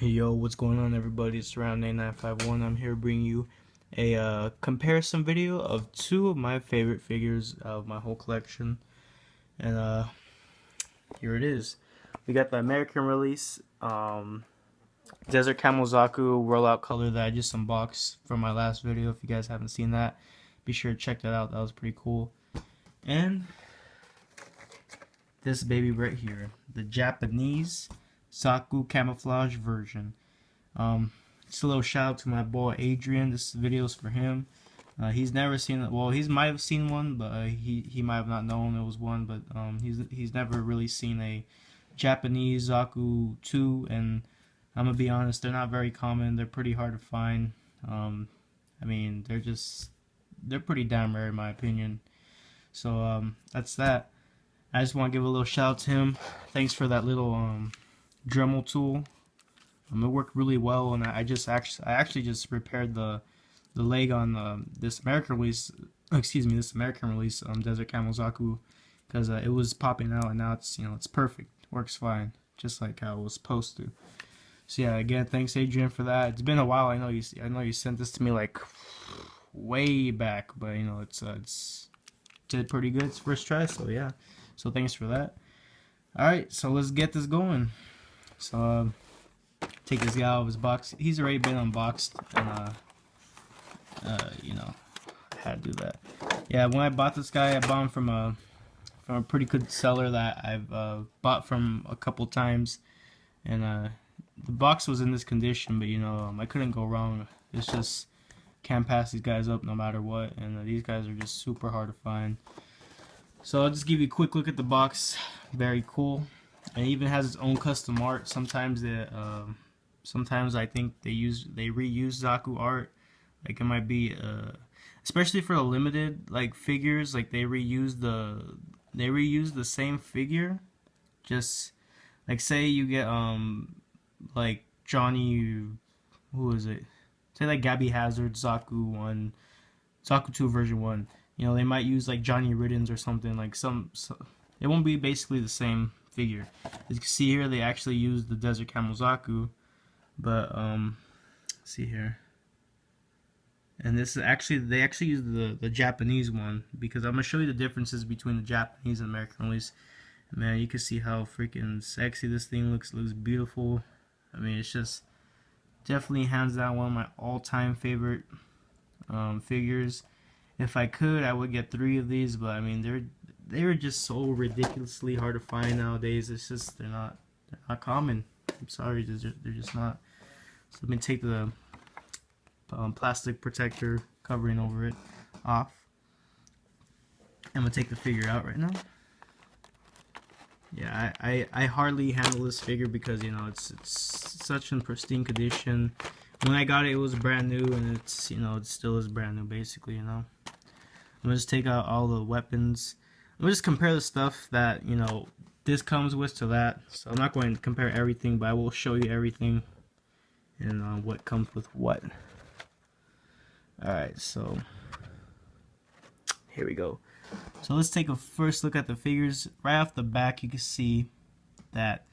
Yo, what's going on, everybody? It's around 8951. I'm here bringing you a comparison video of two of my favorite figures of my whole collection. And here it is. We got the American release Desert Camo Zaku rollout color that I just unboxed from my last video. If you guys haven't seen that, be sure to check that out. That was pretty cool. And this baby right here, the Japanese Zaku camouflage version. Just a little shout out to my boy Adrian. This video is for him. He's never seen it. Well, he might have seen one, but he might have not known it was one. But he's never really seen a Japanese Zaku 2, and I'm gonna be honest, they're not very common. They're pretty hard to find. I mean, they're pretty damn rare in my opinion. So that's that. I just want to give a little shout out to him. Thanks for that little Dremel tool. It worked really well, and I actually just repaired the leg on this American release. This American release Desert Camo Zaku, because it was popping out, and now it's perfect. Works fine, just like how it was supposed to. So yeah, again, thanks Adrian for that. It's been a while. I know you sent this to me like way back, but it's did pretty good. It's first try, so yeah. So thanks for that. All right, so let's get this going. So take this guy out of his box. He's already been unboxed, and I had to do that. Yeah, when I bought this guy, I bought him from a pretty good seller that I've bought from a couple times, and the box was in this condition, but I couldn't go wrong. It's just can't pass these guys up no matter what, and these guys are just super hard to find. So I'll just give you a quick look at the box. Very cool. And it even has its own custom art. Sometimes I think they reuse Zaku art. Like it might be especially for the limited like figures, like they reuse the same figure. Just like say you get like Johnny, who is it? Say like Gabby Hazard Zaku 2 version 1. They might use like Johnny Riddens or something, like it won't be basically the same figure. As you can see here, they actually used the Desert Camo Zaku, but see here, and this is they actually used the Japanese one, because I'm gonna show you the differences between the Japanese and American release. Man, you can see how freaking sexy this thing looks. It looks beautiful. I mean, it's just definitely hands down one of my all-time favorite figures. If I could, I would get 3 of these, but I mean they're just so ridiculously hard to find nowadays. It's just they're not common. I'm sorry, they're just not. So let me take the plastic protector covering over it off. I'm gonna take the figure out right now. Yeah, I hardly handle this figure because it's such in pristine condition. When I got it, it was brand new, and it still is brand new basically. I'm gonna just take out all the weapons. I'm gonna just compare the stuff that this comes with to that. So I'm not going to compare everything, but I will show you everything and what comes with what. Alright, so here we go. So let's take a first look at the figures. Right off the back, you can see that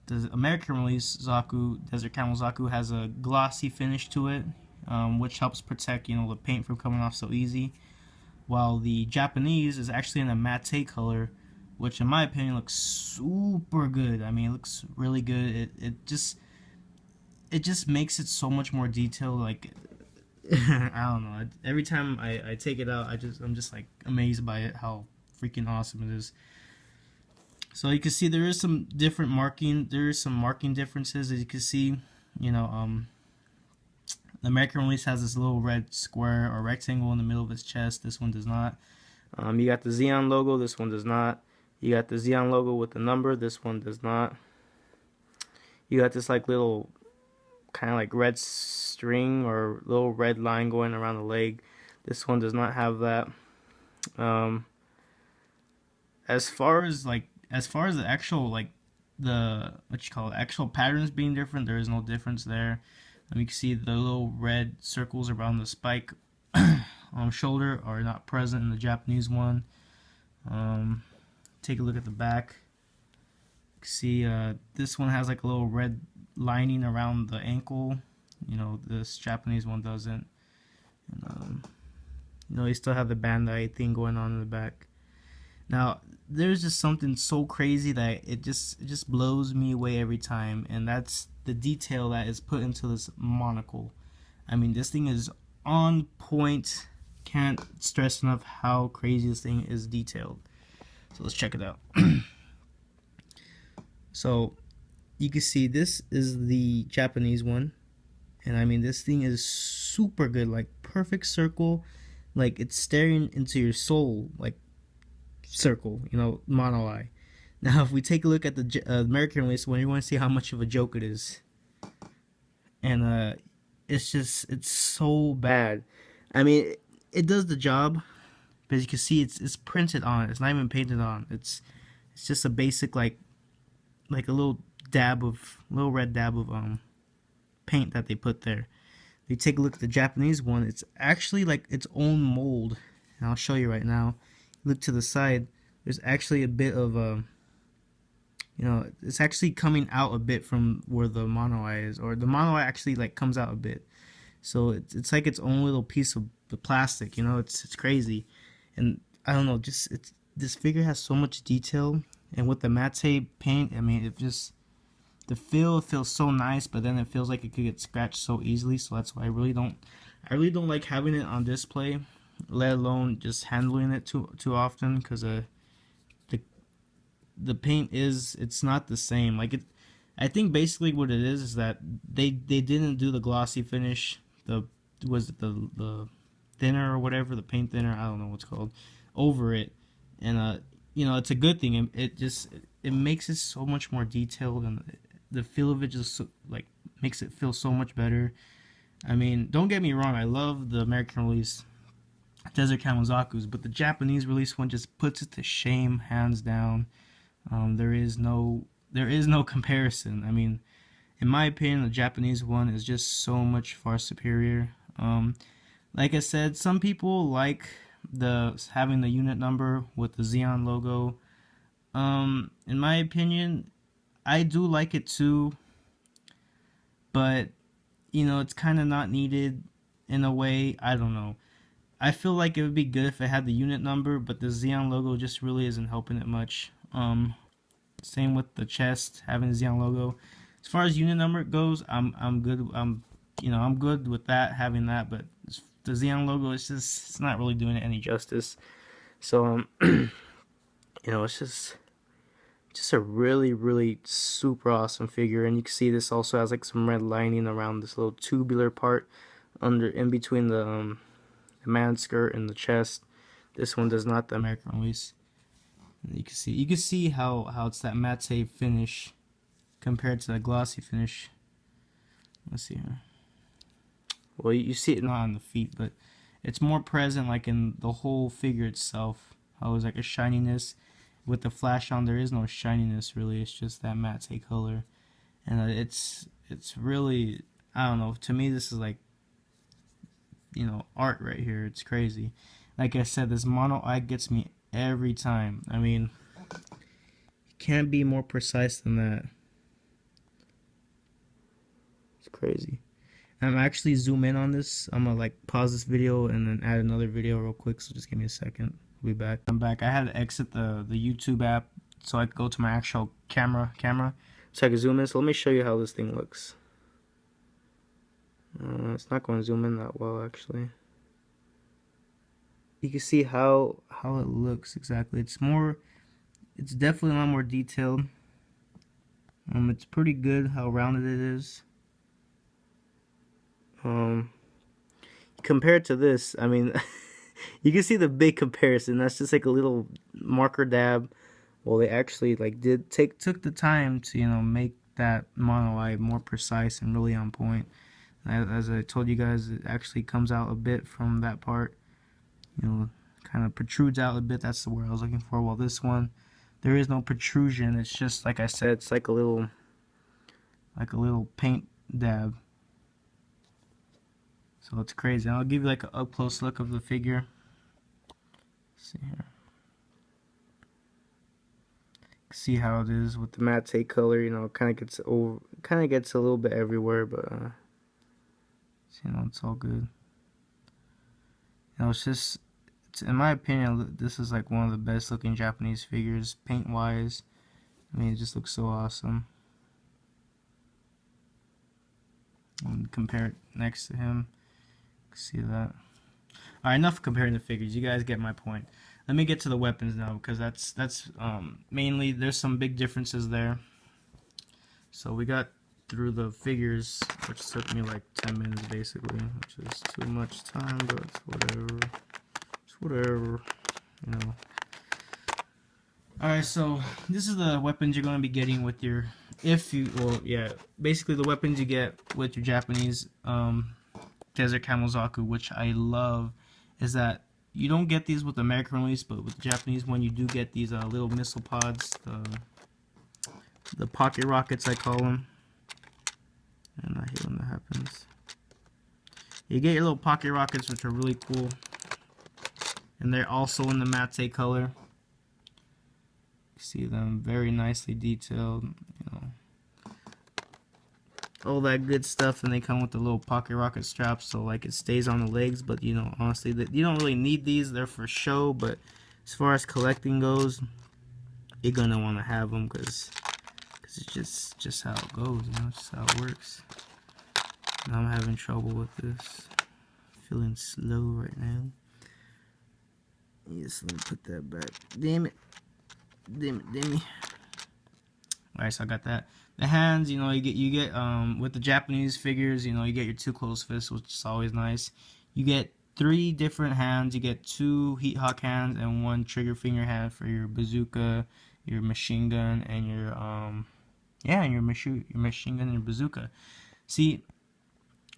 the American release Zaku, Desert Camo Zaku, has a glossy finish to it, which helps protect the paint from coming off so easy. While the Japanese is actually in a matte color, which in my opinion looks super good. I mean, it looks really good. It just makes it so much more detailed. Like I don't know. Every time I take it out, I'm just like amazed by it, how freaking awesome it is. So you can see there is some different marking. There is some marking differences, as you can see. The American release has this little red square or rectangle in the middle of its chest. This one does not. You got the Xeon logo. This one does not. You got the Xeon logo with the number. This one does not. You got this like little kind of like red string or little red line going around the leg. This one does not have that. As far as the actual actual patterns being different, there is no difference there. You can see the little red circles around the spike shoulder are not present in the Japanese one. Take a look at the back. You can see this one has like a little red lining around the ankle. You know, this Japanese one doesn't. And, you know, you still have the Bandai thing going on in the back. Now, there's just something so crazy that it just blows me away every time, and that's the detail that is put into this monocle. I mean, this thing is on point. Can't stress enough how crazy this thing is detailed. So let's check it out. So you can see this is the Japanese one, and I mean, this thing is super good, like perfect circle, like it's staring into your soul, like circle, you know, mono eye. Now if we take a look at the American release one, you want to see how much of a joke it is. And it's so bad. I mean, it does the job, but as you can see, it's printed on. It's not even painted on. It's just a basic like a little red dab of paint that they put there. If you take a look at the Japanese one, it's actually like its own mold, and I'll show you right now. Look to the side. There's actually a bit of you know, it's actually coming out a bit from where the mono eye is, or the mono eye actually like comes out a bit. So it's like its own little piece of the plastic, you know. It's crazy, and I don't know, just this figure has so much detail, and with the matte paint, I mean, it just the feel feels so nice, but then it feels like it could get scratched so easily. So that's why I really don't like having it on display, let alone just handling it too often, because the paint it's not the same. Like I think basically what it is that they didn't do the glossy finish. The thinner or whatever, the paint thinner, I don't know what's called, over it, and you know, it's a good thing. It makes it so much more detailed, and the feel of it just like makes it feel so much better. I mean, don't get me wrong, I love the American release Desert Camo Zaku's, but the Japanese release one just puts it to shame, hands down. There is no comparison. I mean, in my opinion, the Japanese one is just so much far superior. Like I said, some people like having the unit number with the Xeon logo. In my opinion, I do like it too, but you know, it's kind of not needed in a way. I don't know. I feel like it would be good if it had the unit number, but the Xeon logo just really isn't helping it much. Same with the chest having the Xeon logo. As far as unit number goes, I'm good. I'm good with that, having that, but the Xeon logo is just, it's not really doing it any justice. So you know, it's just a really super awesome figure, and you can see this also has like some red lining around this little tubular part in between the man skirt and the chest. This one does not, the American release. And you can see how it's that matte finish compared to the glossy finish. Let's see here. Well, you see it not on the feet, but it's more present like in the whole figure itself. How there's like a shininess. With the flash on, there is no shininess really. It's just that matte color, and it's really, I don't know. To me, this is like, you know, art right here. It's crazy. Like I said, this mono eye gets me every time. I mean, you can't be more precise than that. It's crazy. I'm actually zoom in on this. I'm gonna like pause this video and then add another video real quick. So just give me a second. We'll be back. I'm back. I had to exit the YouTube app so I could go to my actual camera so I could zoom in. So let me show you how this thing looks. It's not going to zoom in that well, actually. You can see how it looks exactly. It's definitely a lot more detailed. It's pretty good how rounded it is. Compared to this, I mean, you can see the big comparison. That's just like a little marker dab. Well, they actually like took the time to, you know, make that mono eye more precise and really on point. As I told you guys, it actually comes out a bit from that part. You know, kind of protrudes out a bit. That's the word I was looking for. While this one, there is no protrusion. It's just, like I said, it's like a little paint dab. So it's crazy. I'll give you like an up close look of the figure. Let's see here. See how it is with the matte color, you know, kind of gets over, kind of gets a little bit everywhere, but you know, it's all good. You know, it's just, in my opinion, this is like one of the best looking Japanese figures, paint wise. I mean, it just looks so awesome. And compare it next to him. See that? Alright, enough comparing the figures. You guys get my point. Let me get to the weapons now, because that's mainly, there's some big differences there. So we got through the figures, which took me like 10 minutes basically, which is too much time, but it's whatever. It's whatever, you know. Alright, so this is the weapons you're going to be getting with your, basically the weapons you get with your Japanese Desert Camo Zaku, which I love, is that you don't get these with the American release, but with the Japanese one you do get these little missile pods, the pocket rockets I call them, and I hate when that happens. You get your little pocket rockets, which are really cool, and they're also in the matte color. You see them very nicely detailed, you know, all that good stuff, and they come with the little pocket rocket straps, so like it stays on the legs. But you know, honestly, you don't really need these; they're for show. But as far as collecting goes, you're gonna want to have them because it's just how it goes, you know, just how it works. And I'm having trouble with this, feeling slow right now. Yes, let me put that back. Damn it, damn me. Alright, so I got that. The hands, you know, you get with the Japanese figures, you know, you get your 2 closed fists, which is always nice. You get 3 different hands. You get 2 heat hawk hands and 1 trigger finger hand for your bazooka, your machine gun, and your and your machine gun and your bazooka. See,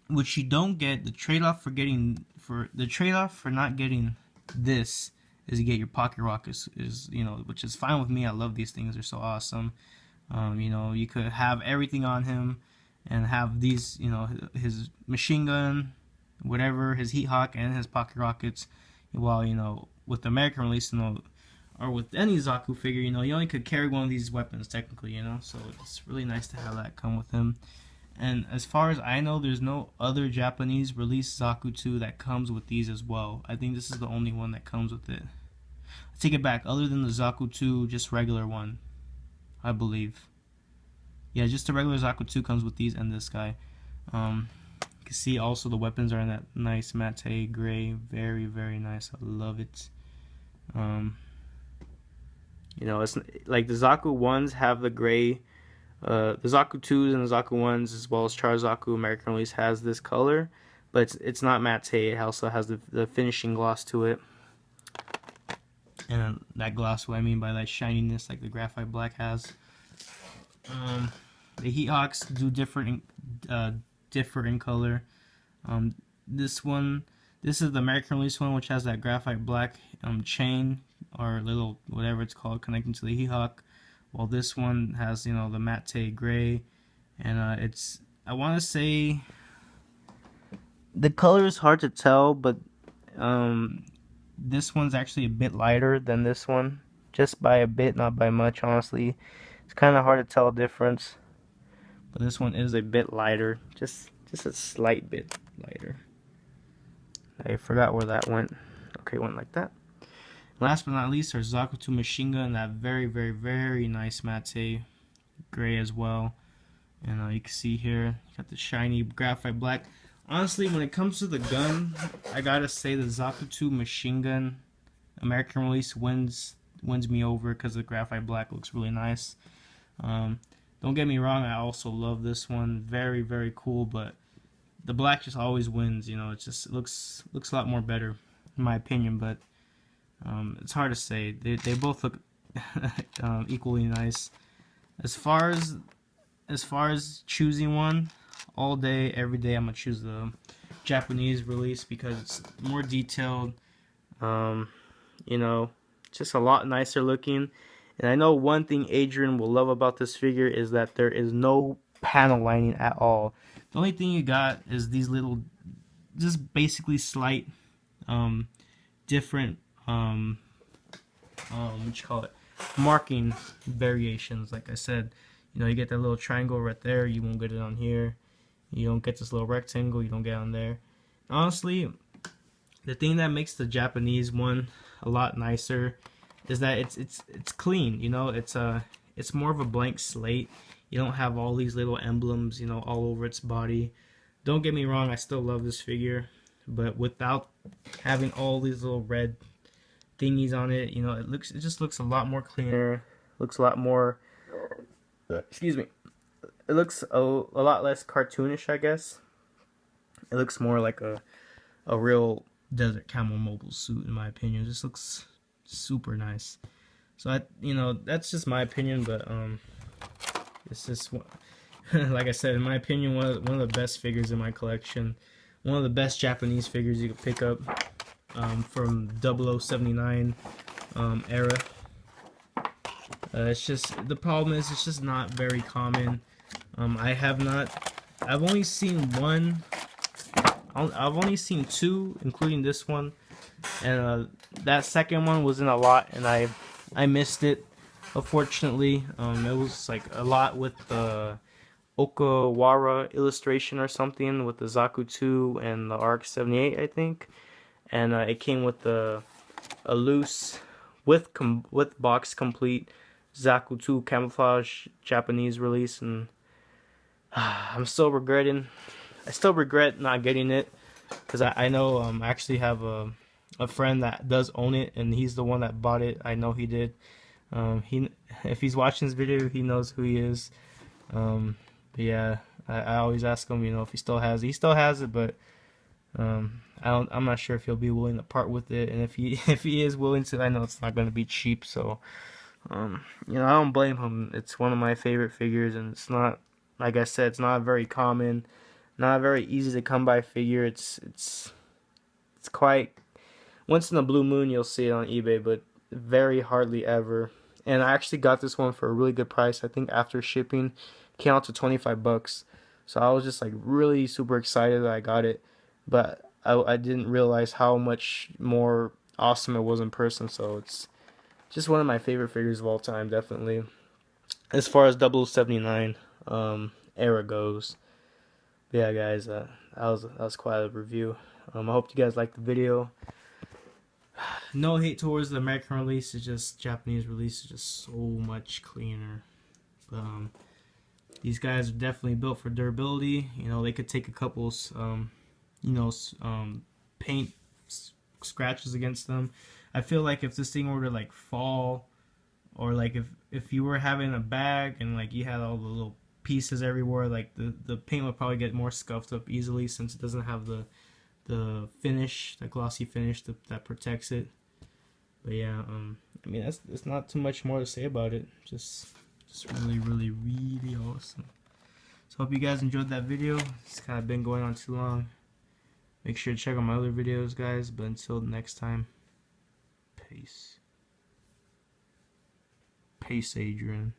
what you don't get, the trade-off for not getting this is you get your pocket rockets, you know, which is fine with me. I love these things; they're so awesome. You know, you could have everything on him and have these, you know, his machine gun, whatever, his heat hawk, and his pocket rockets. While, you know, with the American release, you know, or with any Zaku figure, you know, you only could carry one of these weapons technically, you know. So it's really nice to have that come with him. And as far as I know, there's no other Japanese release Zaku 2 that comes with these as well. I think this is the only one that comes with it. I take it back. Other than the Zaku 2, just regular one, I believe. Yeah, just the regular Zaku 2 comes with these and this guy. You can see also the weapons are in that nice matte gray. Very, very nice. I love it. You know, it's like the Zaku 1s have the gray. The Zaku 2s and the Zaku 1s, as well as Char Zaku American release, has this color, but it's not matte. It also has the finishing gloss to it. And that gloss, what I mean by that shininess, like the graphite black has. The heat hawks do differ in color. This is the American release one, which has that graphite black chain or little whatever it's called connecting to the heat hawk, while this one has, you know, the matte gray, and I want to say the color is hard to tell, but this one's actually a bit lighter than this one, just by a bit, not by much, honestly. It's kind of hard to tell the difference, but this one is a bit lighter, just a slight bit lighter. I forgot where that went. Okay, it went like that. Last but not least, our Zaku 2 machine gun, that very, very, very nice matte gray as well. And you can see here, you got the shiny graphite black. Honestly, when it comes to the gun, I gotta say the Zaku 2 machine gun American release wins me over because the graphite black looks really nice. Don't get me wrong, I also love this one. Very, very cool, but the black just always wins. You know, it looks a lot more better, in my opinion. But it's hard to say. They both look equally nice. As far as choosing one, all day, every day, I'm gonna choose the Japanese release because it's more detailed. You know, just a lot nicer looking. And I know one thing Adrian will love about this figure is that there is no panel lining at all. The only thing you got is these little, just basically slight, different, what you call it, marking variations. Like I said, you know, you get that little triangle right there, you won't get it on here. You don't get this little rectangle, you don't get on there. Honestly, the thing that makes the Japanese one a lot nicer is that it's clean. You know, it's more of a blank slate. You don't have all these little emblems, you know, all over its body. Don't get me wrong, I still love this figure, but without having all these little red thingies on it, you know, it just looks a lot more cleaner. Looks a lot more, excuse me. It looks a lot less cartoonish, I guess. It looks more like a real Desert Camo mobile suit, in my opinion. It just looks super nice. So you know, that's just my opinion, but it's just like I said, in my opinion, one of the best figures in my collection. One of the best Japanese figures you could pick up from 0079 era. It's just, the problem is it's just not very common. I've only seen one. I've only seen two, including this one, and that second one was in a lot, and I missed it, unfortunately. It was like a lot with the Okawara illustration or something with the Zaku 2 and the Arc 78, I think, and it came with a loose with box complete Zaku 2 camouflage Japanese release, and I still regret not getting it, because I know I actually have a friend that does own it, and he's the one that bought it. I know he did. If he's watching this video, he knows who he is. But yeah, I always ask him, you know, if he still has it. He still has it, but I'm not sure if he'll be willing to part with it, and if he is willing to, I know it's not going to be cheap. So you know, I don't blame him. It's one of my favorite figures, and it's not, like I said, it's not very common, not a very easy to come by figure. It's quite, once in a blue moon you'll see it on eBay, but very hardly ever. And I actually got this one for a really good price. I think after shipping, it came out to 25 bucks. So I was just like really super excited that I got it, but I didn't realize how much more awesome it was in person. So it's just one of my favorite figures of all time, definitely, as far as 0079 era goes. But yeah, guys, that was quite a review. I hope you guys liked the video. No hate towards the American release, it's just Japanese release is just so much cleaner. But these guys are definitely built for durability. You know, they could take a couple you know, paint scratches against them. I feel like if this thing were to like fall, or like if you were having a bag and like you had all the little pieces everywhere, like the paint would probably get more scuffed up easily, since it doesn't have the finish, the glossy finish that protects it. But yeah, I mean, that's not too much more to say about it. Just really, really, really awesome. So hope you guys enjoyed that video. It's kind of been going on too long. Make sure to check out my other videos, guys. But until next time, peace. Peace, Adrian.